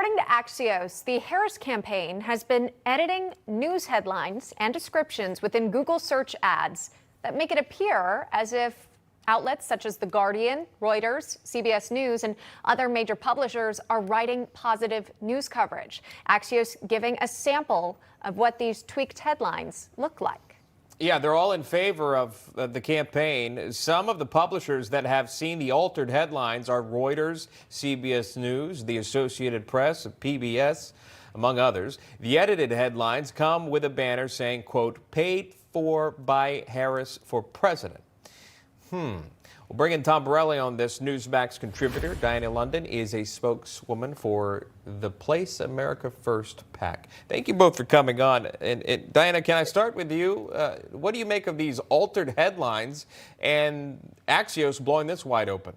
According to Axios, the Harris campaign has been editing news headlines and descriptions within Google search ads that make it appear as if outlets such as The Guardian, Reuters, CBS News, and other major publishers are writing positive news coverage. Axios giving a sample of what these tweaked headlines look like. Yeah, they're all in favor of the campaign. Some of the publishers that have seen the altered headlines are Reuters, CBS News, the Associated Press, PBS, among others. The edited headlines come with a banner saying, quote, "Paid for by Harris for president." We'll bring in Tom Borelli on this. NEWSMAX contributor Diane London is a spokeswoman for the Place America First PAC. Thank you both for coming on. And Diana, can I start with you? What do you make of these altered headlines and Axios blowing this wide open?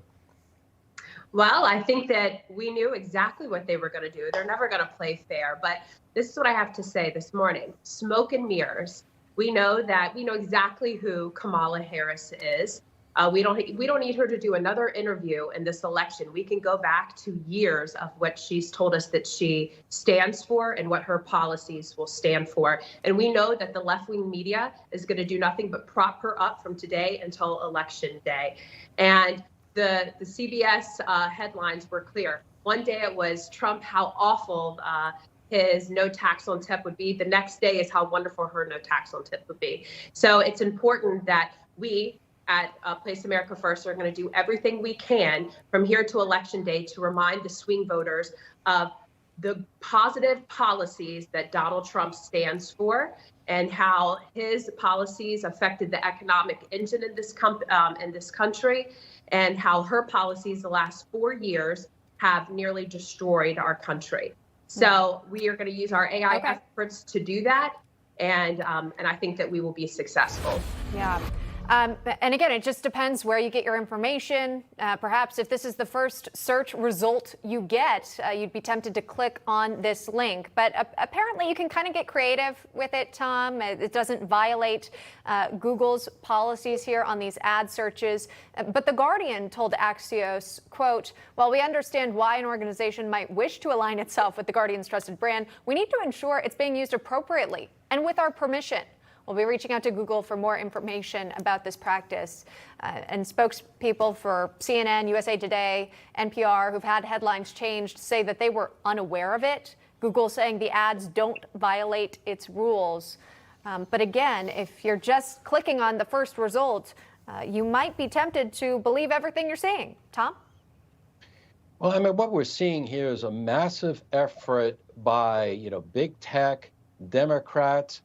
Well, I think that we knew exactly what they were going to do. They're never going to play fair. But this is what I have to say this morning. Smoke and mirrors. We know exactly who Kamala Harris is. We don't need her to do another interview in this election. We can go back to years of what she's told us that she stands for and what her policies will stand for. And we know that the left-wing media is going to do nothing but prop her up from today until Election Day. And the CBS headlines were clear. One day it was Trump, how awful his no tax on tip would be. The next day is how wonderful her no tax on tip would be. So it's important that we at Place America First are going to do everything we can from here to Election Day to remind the swing voters of the positive policies that Donald Trump stands for and how his policies affected the economic engine in this country, and how her policies the last 4 years have nearly destroyed our country. So we are going to use our AI efforts to do that, and I think that we will be successful. Yeah. And again, it just depends where you get your information. Perhaps if this is the first search result you get, you'd be tempted to click on this link. But apparently you can kind of get creative with it, Tom. It doesn't violate Google's policies here on these ad searches. But The Guardian told Axios, quote, "While we understand why an organization might wish to align itself with The Guardian's trusted brand, we need to ensure it's being used appropriately and with our permission." We'll be reaching out to Google for more information about this practice. And spokespeople for CNN, USA Today, NPR, who've had headlines changed, say that they were unaware of it. Google saying the ads don't violate its rules. But again, if you're just clicking on the first result, you might be tempted to believe everything you're seeing. Tom? Well, I mean, what we're seeing here is a massive effort by, big tech, Democrats,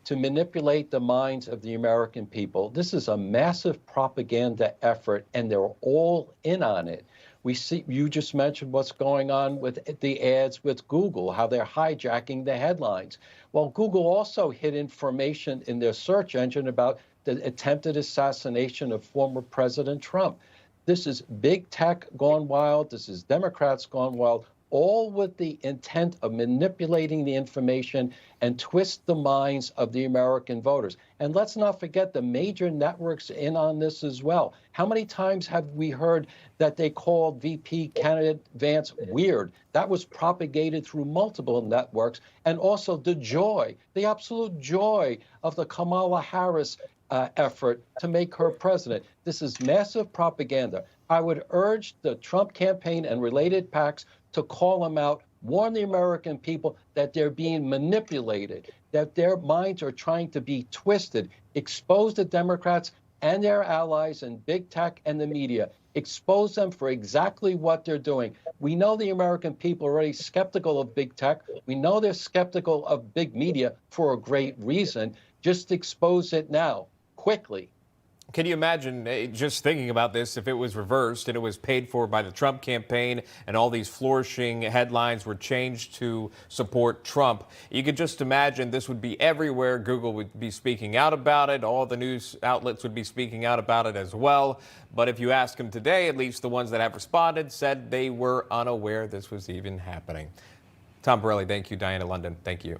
to manipulate the minds of the American people. This is a massive propaganda effort, and they're all in on it. We see, you just mentioned what's going on with the ads with Google, how they're hijacking the headlines. Well, Google also hid information in their search engine about the attempted assassination of former President Trump. This is big tech gone wild. This is Democrats gone wild, all with the intent of manipulating the information and twist the minds of the American voters. And let's not forget the major networks in on this as well. How many times have we heard that they called VP candidate Vance weird? That was propagated through multiple networks. And also the absolute joy of the Kamala Harris effort to make her president. This is massive propaganda. I would urge the Trump campaign and related PACs to call them out, warn the American people that they're being manipulated, that their minds are trying to be twisted, expose the Democrats and their allies in big tech and the media, expose them for exactly what they're doing. We know the American people are already skeptical of big tech. We know they're skeptical of big media for a great reason. Just expose it now, quickly. Can you imagine, just thinking about this, if it was reversed and it was paid for by the Trump campaign and all these flourishing headlines were changed to support Trump? You could just imagine this would be everywhere. Google would be speaking out about it. All the news outlets would be speaking out about it as well. But if you ask them today, at least the ones that have responded said they were unaware this was even happening. Tom Borelli, thank you. Diane London, thank you.